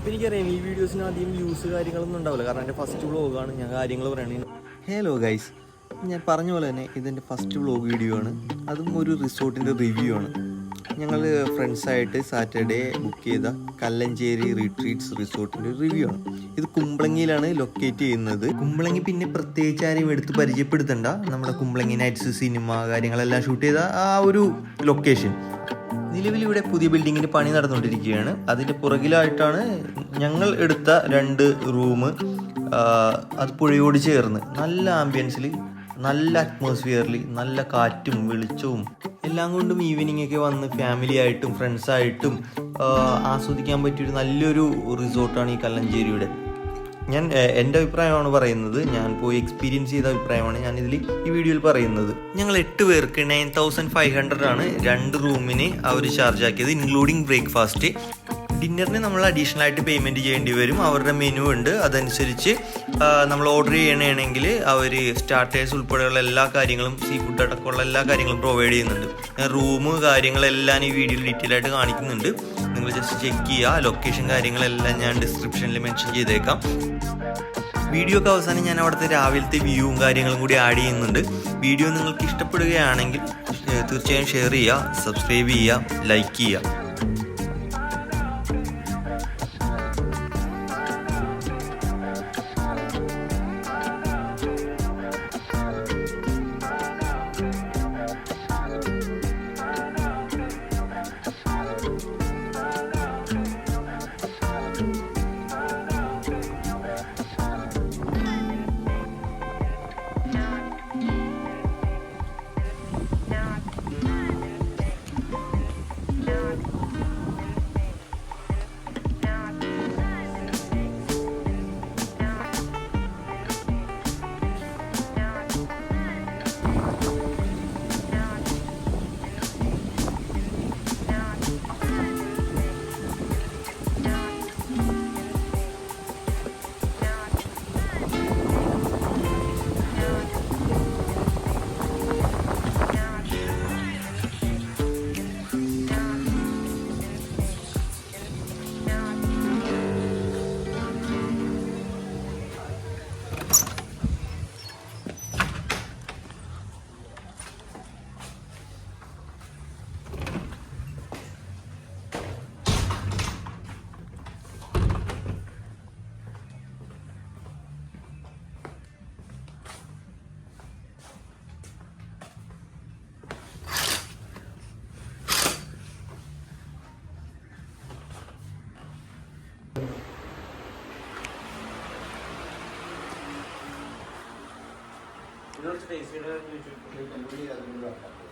എനിക്കറിയാം ഈ വീഡിയോസിന് അധികം വ്യൂസ് കാര്യങ്ങളൊന്നും ഉണ്ടാവില്ല, കാരണം എൻ്റെ ഫസ്റ്റ് വ്ളോഗാണ്, ഞാൻ കാര്യങ്ങൾ പറയണേ. ഹലോ ഗൈസ്, ഞാൻ പറഞ്ഞ പോലെ തന്നെ ഇതെൻ്റെ ഫസ്റ്റ് വ്ളോഗ് വീഡിയോ ആണ്. അതും ഒരു റിസോർട്ടിൻ്റെ റിവ്യൂ ആണ്. ഞങ്ങൾ ഫ്രണ്ട്സായിട്ട് സാറ്റർഡേ ബുക്ക് ചെയ്ത കല്ലഞ്ചേരി റിട്രീറ്റ്സ് റിസോർട്ടിൻ്റെ റിവ്യൂ ആണ്. ഇത് കുമ്പളങ്ങിയിലാണ് ലൊക്കേറ്റ് ചെയ്യുന്നത്. കുമ്പളങ്ങി പിന്നെ പ്രത്യേകിച്ച് ആരെയും എടുത്ത് പരിചയപ്പെടുത്തണ്ട, നമ്മുടെ കുമ്പളങ്ങി നൈറ്റ്സ് സിനിമ കാര്യങ്ങളെല്ലാം ഷൂട്ട് ചെയ്ത ആ ഒരു ലൊക്കേഷൻ. നിലവിൽ ഇവിടെ പുതിയ ബിൽഡിങ്ങിന് പണി നടന്നുകൊണ്ടിരിക്കുകയാണ്. അതിൻ്റെ പുറകിലായിട്ടാണ് ഞങ്ങൾ എടുത്ത 2 റൂം. അത് പുഴയോട് ചേർന്ന് നല്ല ആംബിയൻസിൽ, നല്ല അറ്റ്മോസ്ഫിയറിൽ, നല്ല കാറ്റും വെളിച്ചവും എല്ലാം കൊണ്ടും ഈവനിങ് ഒക്കെ വന്ന് ഫാമിലി ആയിട്ടും ഫ്രണ്ട്സായിട്ടും ആസ്വദിക്കാൻ പറ്റിയൊരു നല്ലൊരു റിസോർട്ടാണ് ഈ കല്ലഞ്ചേരിയുടെ. ഞാൻ എൻ്റെ അഭിപ്രായമാണ് പറയുന്നത്, ഞാൻ പോയി എക്സ്പീരിയൻസ് ചെയ്ത അഭിപ്രായമാണ് ഞാനിതിൽ ഈ വീഡിയോയിൽ പറയുന്നത്. ഞങ്ങൾ 8 പേർക്ക് 9500 ആണ് 2 റൂമിന് അവർ ചാർജ് ആക്കിയത്, ഇൻക്ലൂഡിങ് ബ്രേക്ക്ഫാസ്റ്റ്. ഡിന്നറിന് നമ്മൾ അഡീഷണൽ ആയിട്ട് പേയ്മെൻറ്റ് ചെയ്യേണ്ടി വരും. അവരുടെ മെനു ഉണ്ട്, അതനുസരിച്ച് നമ്മൾ ഓർഡർ ചെയ്യണമെങ്കിൽ അവർ സ്റ്റാർട്ടേഴ്സ് ഉൾപ്പെടെയുള്ള എല്ലാ കാര്യങ്ങളും, സീ ഫുഡ് അടക്കമുള്ള എല്ലാ കാര്യങ്ങളും പ്രൊവൈഡ് ചെയ്യുന്നുണ്ട്. റൂം കാര്യങ്ങളെല്ലാം ഈ വീഡിയോയിൽ ഡീറ്റെയിൽ ആയിട്ട് കാണിക്കുന്നുണ്ട്. നിങ്ങൾ ജസ്റ്റ് ചെക്ക് ചെയ്യുക. ലൊക്കേഷൻ കാര്യങ്ങളെല്ലാം ഞാൻ ഡിസ്ക്രിപ്ഷനിൽ മെൻഷൻ ചെയ്തേക്കാം. വീഡിയോക്ക് അവസാനം ഞാൻ അവിടുത്തെ രാവിലത്തെ വ്യൂവും കാര്യങ്ങളും കൂടി ആഡ് ചെയ്യുന്നുണ്ട്. വീഡിയോ നിങ്ങൾക്ക് ഇഷ്ടപ്പെടുകയാണെങ്കിൽ തീർച്ചയായും ഷെയർ ചെയ്യുക, സബ്സ്ക്രൈബ് ചെയ്യുക, ലൈക്ക് ചെയ്യുക. ടേസ്റ്റ്